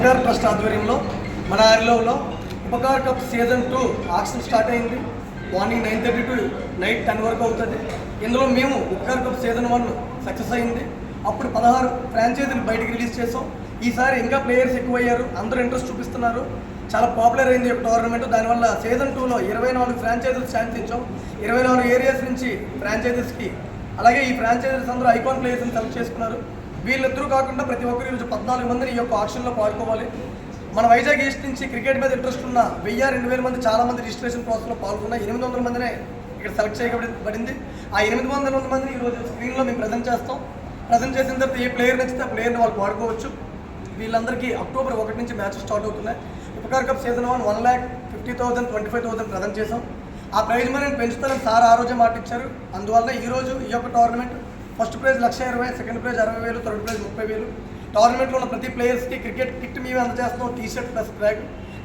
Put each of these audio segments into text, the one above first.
Upkar trust ఆధ్వర్యంలో మన అరిలోలో Upkar cup season 2 auction start అయింది. మార్నింగ్ 9:30 టు నైట్ 10 వరకు అవుతుంది. ఇందులో మేము ఉపకార్ కప్ సీజన్ 1 సక్సెస్ అయింది. అప్పుడు 16 ఫ్రాంచైజీలు బయటికి రిలీజ్ చేసాం. ఈసారి ఇంకా ప్లేయర్స్ ఎక్కువయ్యారు, అందరూ ఇంట్రెస్ట్ చూపిస్తున్నారు. చాలా పాపులర్ అయింది ఈ టోర్నమెంట్. దానివల్ల సీజన్ 2లో 24 ఫ్రాంచైజీలు ఛాన్స్ ఇచ్చాం. 24 ఏరియాస్ నుంచి ఫ్రాంచైజీస్కి. అలాగే ఈ ఫ్రాంచైజీస్ అందరూ ఐకాన్ ప్లేయర్స్ని సెలెక్ట్ చేసుకున్నారు. వీళ్ళిద్దరూ కాకుండా ప్రతి ఒక్కరు ఈరోజు 14 మందిని ఈ యొక్క ఆక్షన్లో పాల్గొవాలి. మన వైజాగ్ ఈస్ట్ నుంచి క్రికెట్ మీద ఇంట్రెస్ట్ ఉన్న 1000-2000 మంది చాలామంది రిజిస్ట్రేషన్ ప్రాసెస్లో పాల్గొన్నారు. 800 మందినే ఇక్కడ సెలెక్ట్ చేయబడింది. ఆ 800 మందిని ఈరోజు స్క్రీన్లో మేము ప్రజెంట్ చేస్తాం. ప్రజెంట్ చేసిన తర్వాత ఏ ప్లేయర్ నచ్చితే ఆ ప్లేయర్ని వాళ్ళు పాడుకోవచ్చు. వీళ్ళందరికీ అక్టోబర్ 1 నుంచి మ్యాచెస్ స్టార్ట్ అవుతున్నాయి. ఉపకార్ కప్ సీజన్ 1 1,50,000 25,000 ప్రజెంట్ చేసాం. ఆ ప్రైజ్ మనీని పెంచుతారని సార్ ఆ రోజే మాట ఇచ్చారు. అందువల్ల ఈరోజు ఈ యొక్క tournament first prize 1,20,000, second prize 60,000, third prize 30,000. టోర్నమెంట్లో ఉన్న ప్రతి ప్లేయర్స్కి క్రికెట్ కిట్ మేము అందజేస్తున్నాం, టీ-షర్ట్ ప్లస్ బ్యాగ్.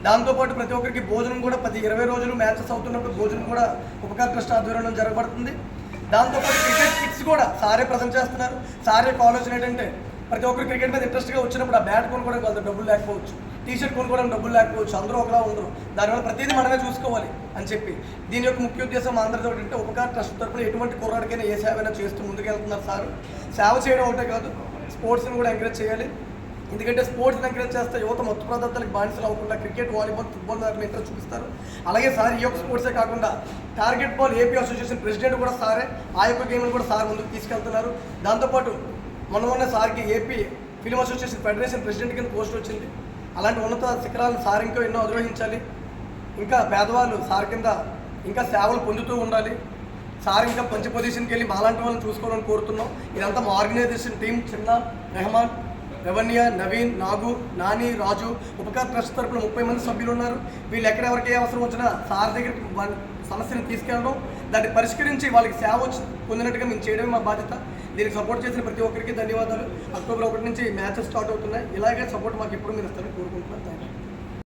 దాంతోపాటు ప్రతి ఒక్కరికి భోజనం కూడా 10-20 రోజులు మ్యాచెస్ అవుతున్నప్పుడు భోజనం కూడా ఉపకార్ ట్రస్ట్ ఆధ్వర్యంలో జరగబడుతుంది. దాంతోపాటు క్రికెట్ కిట్స్ కూడా సారే ప్రజెంట్ చేస్తున్నారు. సారే ఆలోచన ఏంటంటే ప్రతి ఒక్కరు క్రికెట్ మీద ఇంట్రెస్ట్గా వచ్చినప్పుడు ఆ బ్యాట్ కొనుక్కోవడానికి వాళ్ళ డబ్బులు లేకపోవచ్చు, టీ-షర్ట్ కొనుక్కోవడానికి డబ్బులు లేకపోవచ్చు, అందరూ ఒకలా ఉండరు. దానివల్ల ప్రతిదీ మనమే చూసుకోవాలి అని చెప్పి దీని యొక్క ముఖ్య ఉద్దేశం మా అందరితో ఏంటంటే ఉపకార్ ట్రస్ట్ తరఫున ఎటువంటి కుర్రాడికైనా ఏ సేవైనా చేస్తూ ముందుకెళ్తున్నారు సార్. సేవ చేయడం ఒకటే కాదు, స్పోర్ట్స్ని కూడా ఎంకరేజ్ చేయాలి. ఎందుకంటే స్పోర్ట్స్ని ఎంకరేజ్ చేస్తే యువత మత్తు పదార్థాలకు బానిసలు అవ్వకుండా క్రికెట్, వాలీబాల్, ఫుట్బాల్ మీద ఇంట్రెస్ట్ చూపిస్తారు. అలాగే సార్ ఈ యొక్క స్పోర్ట్సే కాకుండా target ball AP association president కూడా సారే. ఆ యొక్క గేమ్ని కూడా సార్ ముందుకు తీసుకెళ్తున్నారు. దాంతోపాటు మొన్న సార్కి AP film association federation president కింద పోస్ట్ వచ్చింది. అలాంటి ఉన్నత శిఖరాలను సార్ ఇంకా ఎన్నో అధిరోహించాలి. ఇంకా పేదవాళ్ళు సార్ కింద ఇంకా సేవలు పొందుతూ ఉండాలి. సార్ ఇంకా మంచి పొజిషన్కి వెళ్ళి మాలాంటి వాళ్ళని చూసుకోవాలని కోరుతున్నాం. ఇదంతా మా ఆర్గనైజేషన్ టీం, చిన్న, రెహమాన్, రెవన్య, నవీన్, నాగు, నాని, రాజు. ఉపకార్ ట్రస్ట్ తరపున 30 మంది సభ్యులు ఉన్నారు. వీళ్ళు ఎక్కడెవరికి ఏ అవసరం వచ్చినా సార్ దగ్గరికి సమస్యను తీసుకెళ్ళడం, దాన్ని పరిష్కరించి వాళ్ళకి సేవ పొందినట్టుగా మేము చేయడమే మా బాధ్యత. దీనికి సపోర్ట్ చేసిన ప్రతి ఒక్కరికి ధన్యవాదాలు. అక్టోబర్ 1 నుంచి మ్యాచెస్ స్టార్ట్ అవుతున్నాయి. ఇలాగే సపోర్ట్ మాకు ఎప్పుడు మీరు ఇస్తారని కోరుకుంటున్నాను.